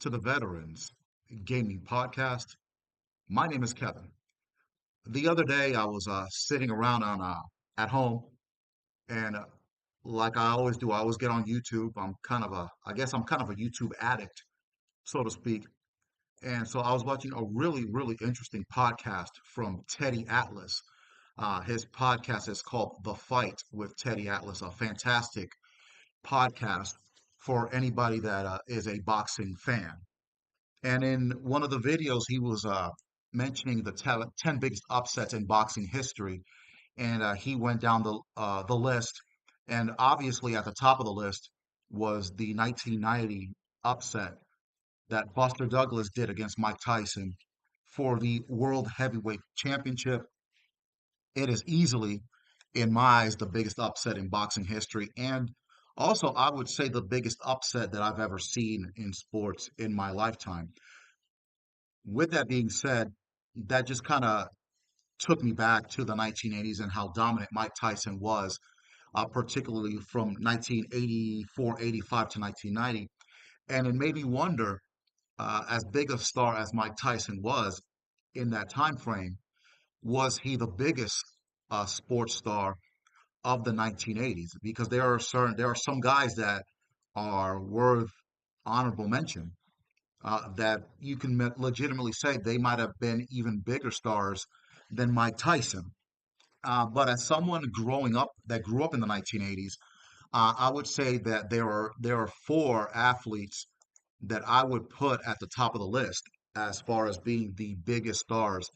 to the Veterans Gaming Podcast. My name is Kevin. The other day, I was sitting around at home, and like I always do, I always get on YouTube. I guess I'm kind of a YouTube addict, so to speak. And so I was watching a really interesting podcast from Teddy Atlas. His podcast is called The Fight with Teddy Atlas, a fantastic podcast for anybody that is a boxing fan. And in one of the videos, he was mentioning the 10 biggest upsets in boxing history. And he went down the list. And obviously, at the top of the list was the 1990 upset that Buster Douglas did against Mike Tyson for the World Heavyweight Championship. It is easily, in my eyes, the biggest upset in boxing history. And also, I would say the biggest upset that I've ever seen in sports in my lifetime. With that being said, that just kind of took me back to the 1980s and how dominant Mike Tyson was, particularly from 1984, 85 to 1990. And it made me wonder, as big a star as Mike Tyson was in that time frame, was he the biggest sports star of the 1980s? Because there are some guys that are worth honorable mention that you can legitimately say they might have been even bigger stars than Mike Tyson. But as someone growing up that grew up in the 1980s, I would say that there are four athletes that I would put at the top of the list as far as being the biggest stars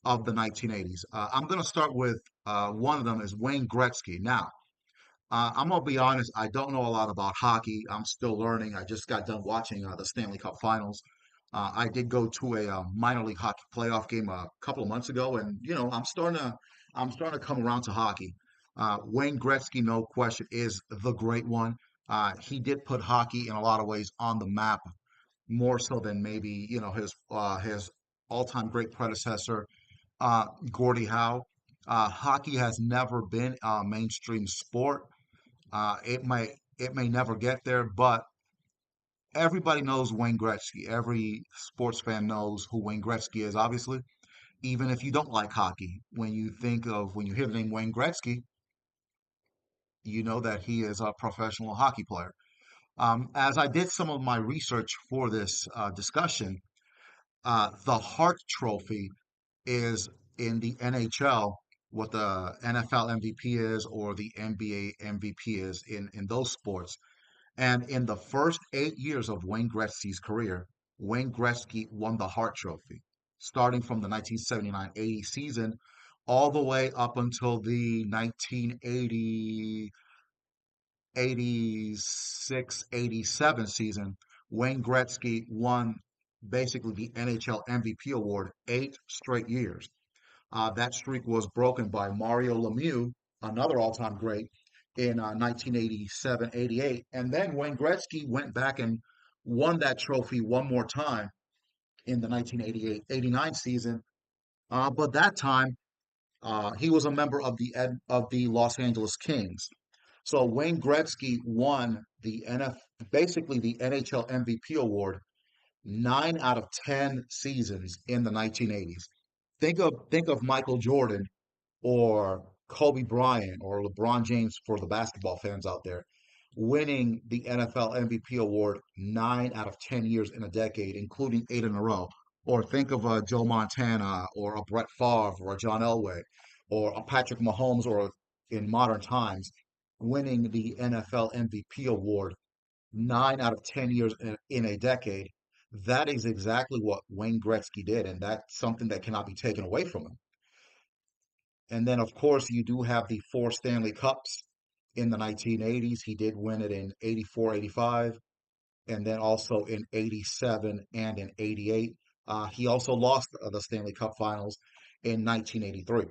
of the 1980s. I'm going to start with one of them is Wayne Gretzky. Now, I'm gonna be honest, I don't know a lot about hockey. I'm still learning. I just got done watching the Stanley Cup Finals. I did go to a minor league hockey playoff game a couple of months ago, and I'm starting to come around to hockey. Wayne Gretzky, no question, is the great one. He did put hockey in a lot of ways on the map, more so than maybe his all-time great predecessor, Gordie Howe. Hockey has never been a mainstream sport. It may never get there, but everybody knows Wayne Gretzky. Every sports fan knows who Wayne Gretzky is, obviously. Even if you don't like hockey, when you hear the name Wayne Gretzky, you know that he is a professional hockey player. As I did some of my research for this discussion, the Hart Trophy is in the NHL what the NFL MVP is or the NBA MVP is in those sports. And in the first 8 years of Wayne Gretzky's career, Wayne Gretzky won the Hart Trophy, starting from the 1979-80 season all the way up until the 1980, 86, 87 season. Wayne Gretzky won basically the NHL MVP award 8 straight years. That streak was broken by Mario Lemieux, another all-time great, in 1987-88. And then Wayne Gretzky went back and won that trophy one more time in the 1988-89 season. But that time, he was a member of the Los Angeles Kings. So Wayne Gretzky won basically the NHL MVP award 9 out of 10 seasons in the 1980s. Think of Michael Jordan or Kobe Bryant or LeBron James for the basketball fans out there, winning the NFL MVP award 9 out of 10 years in a decade, including 8 in a row. Or think of a Joe Montana or a Brett Favre or a John Elway or a Patrick Mahomes or in modern times winning the NFL MVP award 9 out of 10 years in a decade. That is exactly what Wayne Gretzky did, and that's something that cannot be taken away from him. And then, of course, you do have the four Stanley Cups in the 1980s. He did win it in 84, 85, and then also in 87 and in 88. He also lost the Stanley Cup Finals in 1983.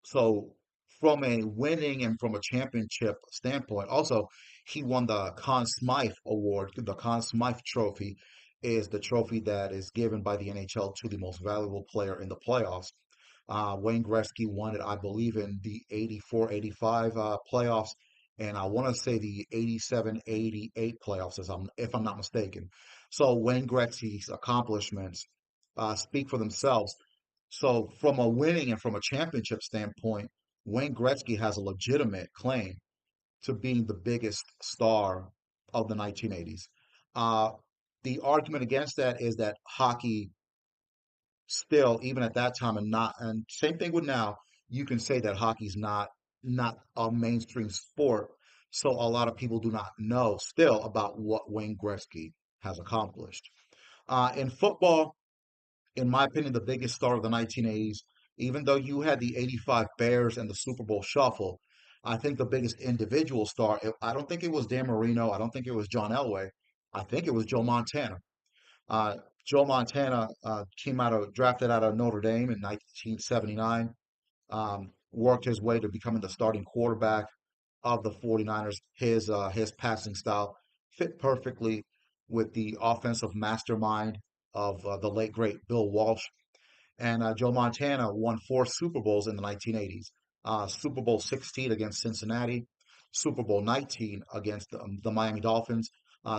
So, from a winning and from a championship standpoint, also, he won the Conn Smythe Award. The Conn Smythe Trophy is the trophy that is given by the NHL to the most valuable player in the playoffs. Wayne Gretzky won it, I believe, in the 84, 85 playoffs, and I want to say the 87, 88 playoffs, if I'm not mistaken. So Wayne Gretzky's accomplishments speak for themselves. So from a winning and from a championship standpoint, Wayne Gretzky has a legitimate claim to being the biggest star of the 1980s. Uh, the argument against that is that hockey still, even at that time, and same thing with now, you can say that hockey's not a mainstream sport. So a lot of people do not know still about what Wayne Gretzky has accomplished. In football, in my opinion, the biggest star of the 1980s, even though you had the 85 Bears and the Super Bowl shuffle, I think the biggest individual star, I don't think it was Dan Marino. I don't think it was John Elway. I think it was Joe Montana. Uh, Joe Montana drafted out of Notre Dame in 1979, worked his way to becoming the starting quarterback of the 49ers. His passing style fit perfectly with the offensive mastermind of the late great Bill Walsh. And Joe Montana won four Super Bowls in the 1980s. Super Bowl 16 against Cincinnati, Super Bowl 19 against the Miami Dolphins,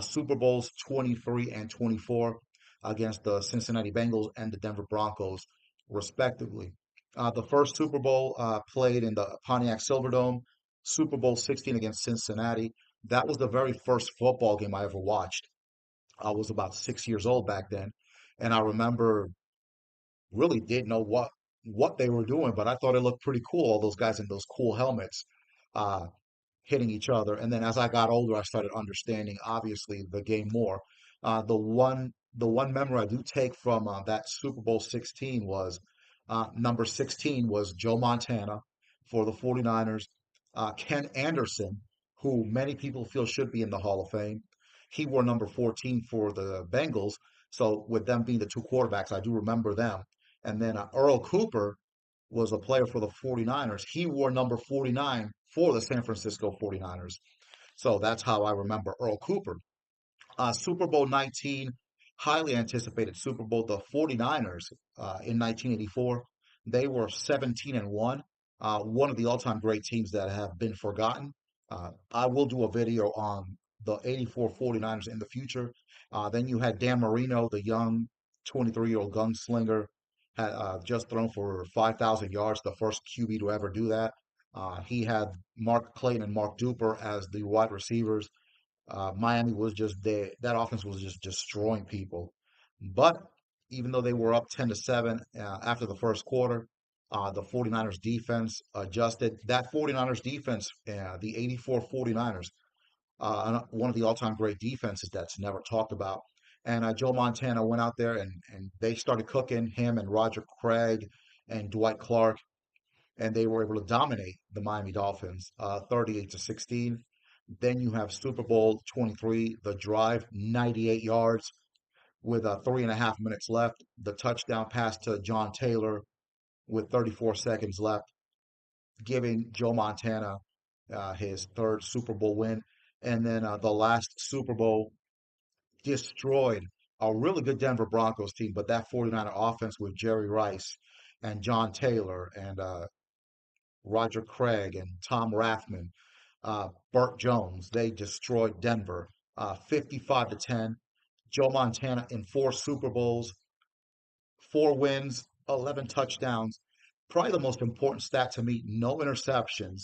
Super Bowls 23 and 24 against the Cincinnati Bengals and the Denver Broncos, respectively. The first Super Bowl played in the Pontiac Silverdome, Super Bowl 16 against Cincinnati. That was the very first football game I ever watched. I was about 6 years old back then, and I remember really didn't know what they were doing, but I thought it looked pretty cool, all those guys in those cool helmets uh, hitting each other. And then as I got older, I started understanding, obviously, the game more. The one memory I do take from that Super Bowl 16 was number 16 was Joe Montana for the 49ers. Ken Anderson, who many people feel should be in the Hall of Fame, he wore number 14 for the Bengals. So with them being the two quarterbacks, I do remember them. And then Earl Cooper was a player for the 49ers. He wore number 49 for the San Francisco 49ers. So that's how I remember Earl Cooper. Super Bowl 19, highly anticipated Super Bowl. The 49ers in 1984, they were 17 and 1, one of the all-time great teams that have been forgotten. I will do a video on the 84 49ers in the future. Then you had Dan Marino, the young 23-year-old gunslinger, had just thrown for 5,000 yards, the first QB to ever do that. He had Mark Clayton and Mark Duper as the wide receivers. Miami was just there. That offense was just destroying people. But even though they were up 10-7 after the first quarter, the 49ers defense adjusted. That 49ers defense, the 84 49ers, one of the all-time great defenses that's never talked about. And Joe Montana went out there and they started cooking him and Roger Craig and Dwight Clark, and they were able to dominate the Miami Dolphins 38-16. Then you have Super Bowl 23, the drive, 98 yards with 3.5 minutes left. The touchdown pass to John Taylor with 34 seconds left, giving Joe Montana his third Super Bowl win. And then the last Super Bowl destroyed a really good Denver Broncos team, but that 49er offense with Jerry Rice and John Taylor and Roger Craig and Tom Rathman, Burt Jones. They destroyed Denver 55-10. Joe Montana in four Super Bowls, four wins, 11 touchdowns. Probably the most important stat to me, no interceptions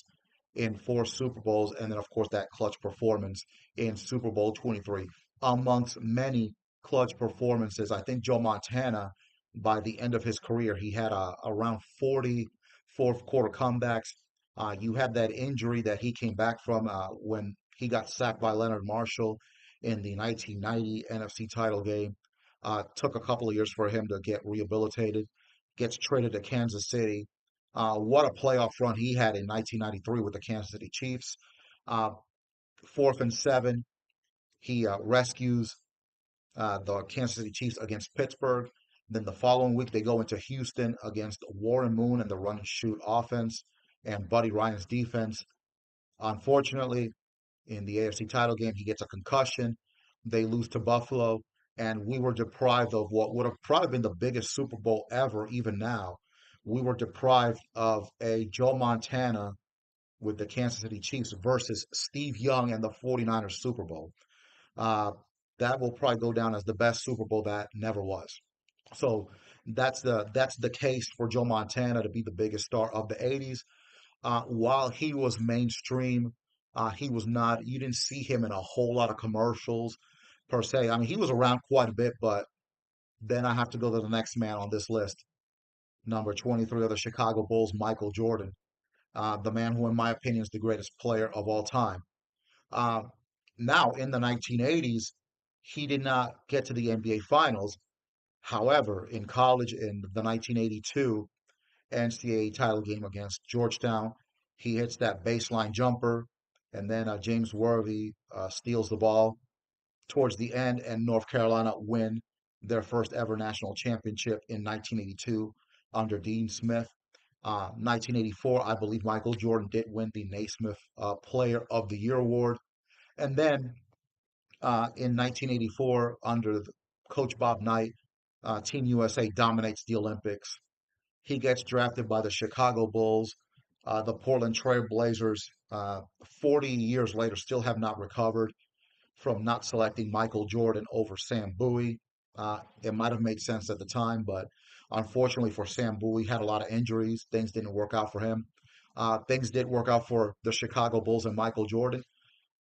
in four Super Bowls. And then, of course, that clutch performance in Super Bowl 23. Amongst many clutch performances, I think Joe Montana, by the end of his career, he had around 40 fourth quarter comebacks. You had that injury that he came back from when he got sacked by Leonard Marshall in the 1990 NFC title game. Took a couple of years for him to get rehabilitated, gets traded to Kansas City. What a playoff run he had in 1993 with the Kansas City Chiefs. Uh, 4th and 7, he rescues the Kansas City Chiefs against Pittsburgh. Then the following week, they go into Houston against Warren Moon and the run and shoot offense and Buddy Ryan's defense. Unfortunately, in the AFC title game, he gets a concussion. They lose to Buffalo, and we were deprived of what would have probably been the biggest Super Bowl ever, even now. We were deprived of a Joe Montana with the Kansas City Chiefs versus Steve Young and the 49ers Super Bowl. Uh, that will probably go down as the best Super Bowl that never was. So that's the case for Joe Montana to be the biggest star of the 80s. While he was mainstream, he was not, you didn't see him in a whole lot of commercials per se. I mean, he was around quite a bit, but then I have to go to the next man on this list, number 23 of the Chicago Bulls, Michael Jordan, the man who, in my opinion, is the greatest player of all time. Uh, Now, in the 1980s, he did not get to the NBA Finals. However, in college in the 1982 NCAA title game against Georgetown, he hits that baseline jumper, and then James Worthy steals the ball towards the end, and North Carolina win their first ever national championship in 1982 under Dean Smith. 1984, I believe Michael Jordan did win the Naismith Player of the Year award. And then in 1984, under Coach Bob Knight, Team USA dominates the Olympics. He gets drafted by the Chicago Bulls. The Portland Trail Blazers, 40 years later, still have not recovered from not selecting Michael Jordan over Sam Bowie. It might have made sense at the time, but unfortunately for Sam Bowie, had a lot of injuries. Things didn't work out for him. Things did work out for the Chicago Bulls and Michael Jordan.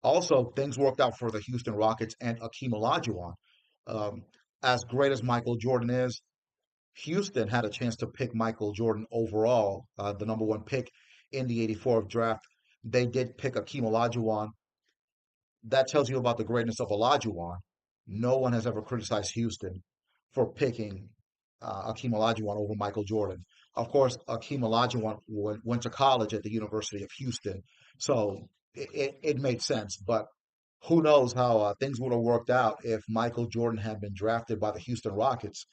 Also, things worked out for the Houston Rockets and Akeem Olajuwon. Um, as great as Michael Jordan is, Houston had a chance to pick Michael Jordan overall, the number one pick in the 84 draft. They did pick Akeem Olajuwon. That tells you about the greatness of Olajuwon. No one has ever criticized Houston for picking Akeem Olajuwon over Michael Jordan. Of course, Akeem Olajuwon went to college at the University of Houston, so it made sense. But who knows how things would have worked out if Michael Jordan had been drafted by the Houston Rockets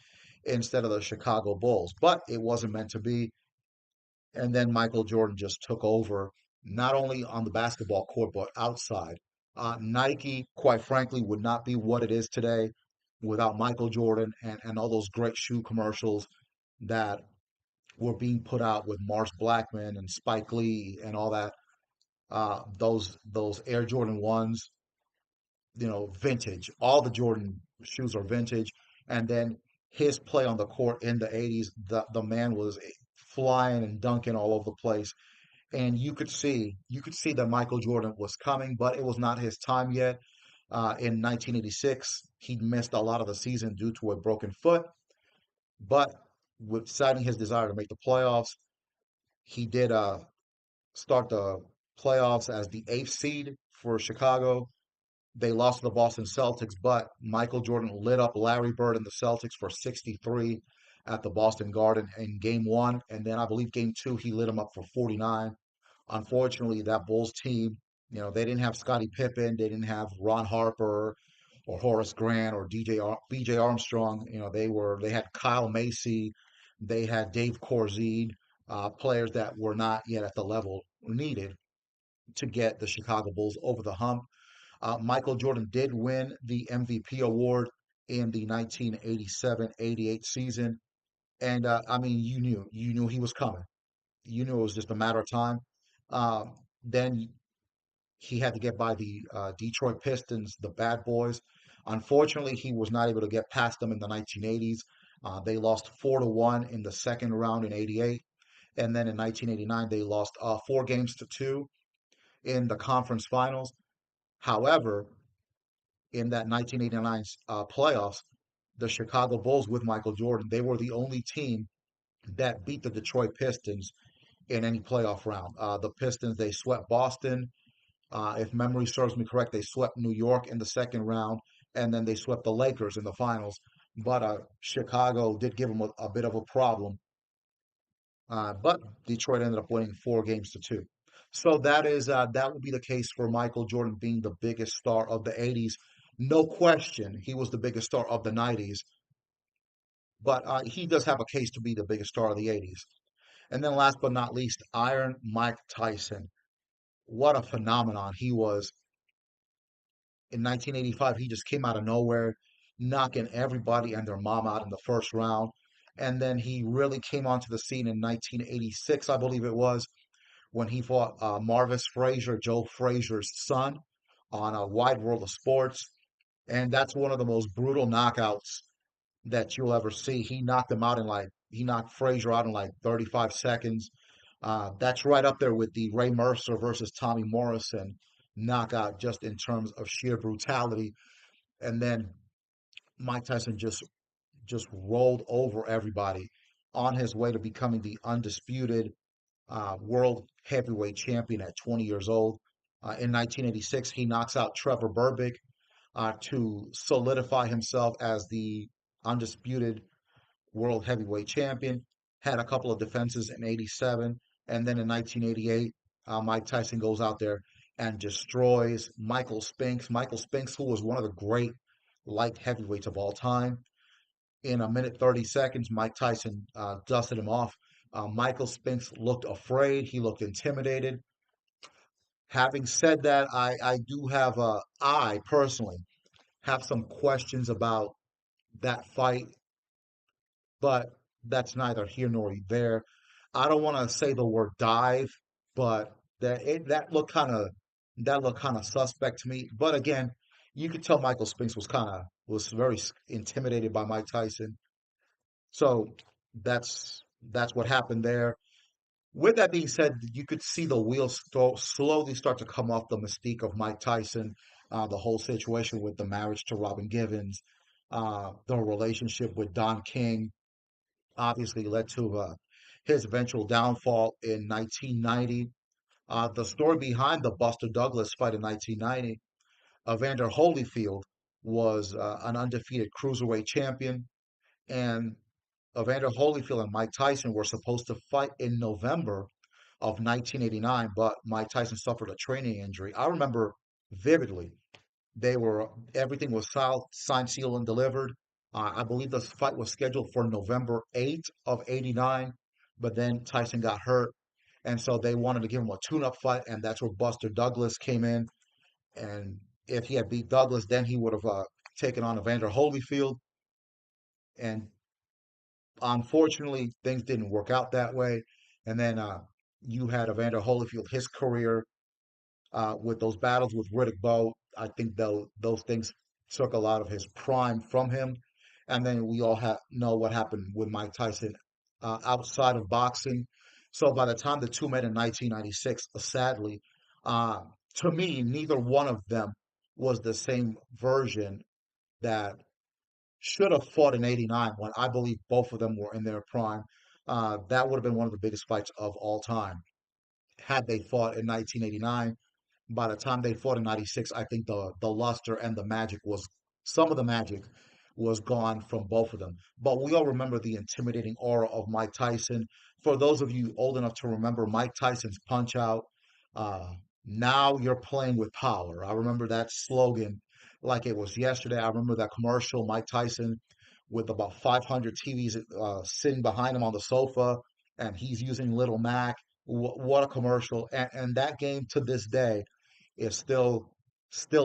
instead of the Chicago Bulls. But it wasn't meant to be. And then Michael Jordan just took over, not only on the basketball court, but outside. Nike, quite frankly, would not be what it is today without Michael Jordan and all those great shoe commercials that were being put out with Mars Blackman and Spike Lee and all that. Those Air Jordan ones, vintage. All the Jordan shoes are vintage. And then his play on the court in the 80s, the man was flying and dunking all over the place. And you could see that Michael Jordan was coming, but it was not his time yet. In 1986, he missed a lot of the season due to a broken foot, but with citing his desire to make the playoffs, he did start the playoffs as the eighth seed for Chicago. They lost to the Boston Celtics, but Michael Jordan lit up Larry Bird and the Celtics for 63 at the Boston Garden in game one. And then I believe game two, he lit them up for 49. Unfortunately, that Bulls team, they didn't have Scottie Pippen, they didn't have Ron Harper or Horace Grant or BJ Armstrong. They had Kyle Macy, they had Dave Corzine, players that were not yet at the level needed to get the Chicago Bulls over the hump. Michael Jordan did win the MVP award in the 1987-88 season, and I mean, you knew he was coming. You knew it was just a matter of time. Then he had to get by the Detroit Pistons, the Bad Boys. Unfortunately, he was not able to get past them in the 1980s. They lost 4-1 in the second round in '88, and then in 1989 they lost 4 games to 2 in the conference finals. However, in that 1989 playoffs, the Chicago Bulls with Michael Jordan, they were the only team that beat the Detroit Pistons in any playoff round. The Pistons, they swept Boston. If memory serves me correct, they swept New York in the second round, and then they swept the Lakers in the finals. But Chicago did give them a bit of a problem. But Detroit ended up winning 4 games to 2. So that would be the case for Michael Jordan being the biggest star of the 80s. No question, he was the biggest star of the 90s, but he does have a case to be the biggest star of the 80s. And then last but not least, Iron Mike Tyson. What a phenomenon he was in 1985. He just came out of nowhere, knocking everybody and their mom out in the first round. And then he really came onto the scene in 1986, I believe it was, when he fought Marvis Frazier, Joe Frazier's son, on a Wide World of Sports. and that's one of the most brutal knockouts that you'll ever see. He knocked Frazier out in like 35 seconds. That's right up there with the Ray Mercer versus Tommy Morrison knockout, just in terms of sheer brutality. And then Mike Tyson just rolled over everybody on his way to becoming the undisputed world heavyweight champion at 20 years old. In 1986, he knocks out Trevor Berbick to solidify himself as the undisputed world heavyweight champion. Had a couple of defenses in 87. And then in 1988, Mike Tyson goes out there and destroys Michael Spinks. Michael Spinks, who was one of the great light heavyweights of all time. In a minute 30 seconds, Mike Tyson dusted him off. Michael Spinks looked afraid. He looked intimidated. Having said that, I do have, I personally have some questions about that fight, but that's neither here nor there. I don't want to say the word dive, but that looked kind of suspect to me. But again, you could tell Michael Spinks was very intimidated by Mike Tyson. So that's what happened there. With that being said, you could see the wheels slowly start to come off the mystique of Mike Tyson, the whole situation with the marriage to Robin Givens, the relationship with Don King, obviously led to his eventual downfall in 1990. The story behind the Buster Douglas fight in 1990, Evander Holyfield was an undefeated cruiserweight champion, and Evander Holyfield and Mike Tyson were supposed to fight in November of 1989, but Mike Tyson suffered a training injury. I remember vividly. Everything was signed, sealed, and delivered. I believe this fight was scheduled for November 8th of 89, but then Tyson got hurt, and so they wanted to give him a tune-up fight, and that's where Buster Douglas came in. And if he had beat Douglas, then he would have taken on Evander Holyfield. And unfortunately, things didn't work out that way. And then you had Evander Holyfield, his career with those battles with Riddick Bowe. I think those things took a lot of his prime from him. And then we all know what happened with Mike Tyson outside of boxing. So by the time the two met in 1996, sadly, uh, to me, neither one of them was the same version that should have fought in 89 when I believe both of them were in their prime. That would have been one of the biggest fights of all time had they fought in 1989. By the time they fought in 96, I think the luster and the magic was some of the magic was gone from both of them. But we all remember the intimidating aura of Mike Tyson. For those of you old enough to remember Mike Tyson's Punch Out, uh, now you're playing with power. I remember that slogan like it was yesterday. I remember that commercial, Mike Tyson with about 500 TVs sitting behind him on the sofa, and he's using Little Mac. What a commercial! And that game to this day is still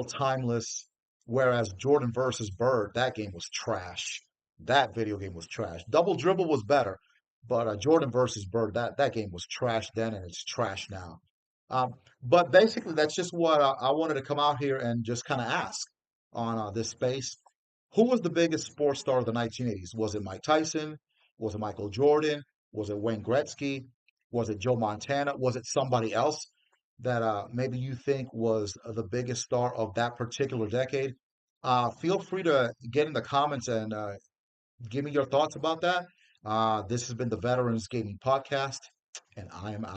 timeless. Whereas Jordan versus Bird, that game was trash. That video game was trash. Double Dribble was better, but Jordan versus Bird, that game was trash then, and it's trash now. Um, but basically, that's just what I wanted to come out here and just kind of ask on this space. Who was the biggest sports star of the 1980s? Was it Mike Tyson? Was it Michael Jordan? Was it Wayne Gretzky? Was it Joe Montana? Was it somebody else that maybe you think was the biggest star of that particular decade? Feel free to get in the comments and give me your thoughts about that. This has been the Veterans Gaming Podcast, and I am out.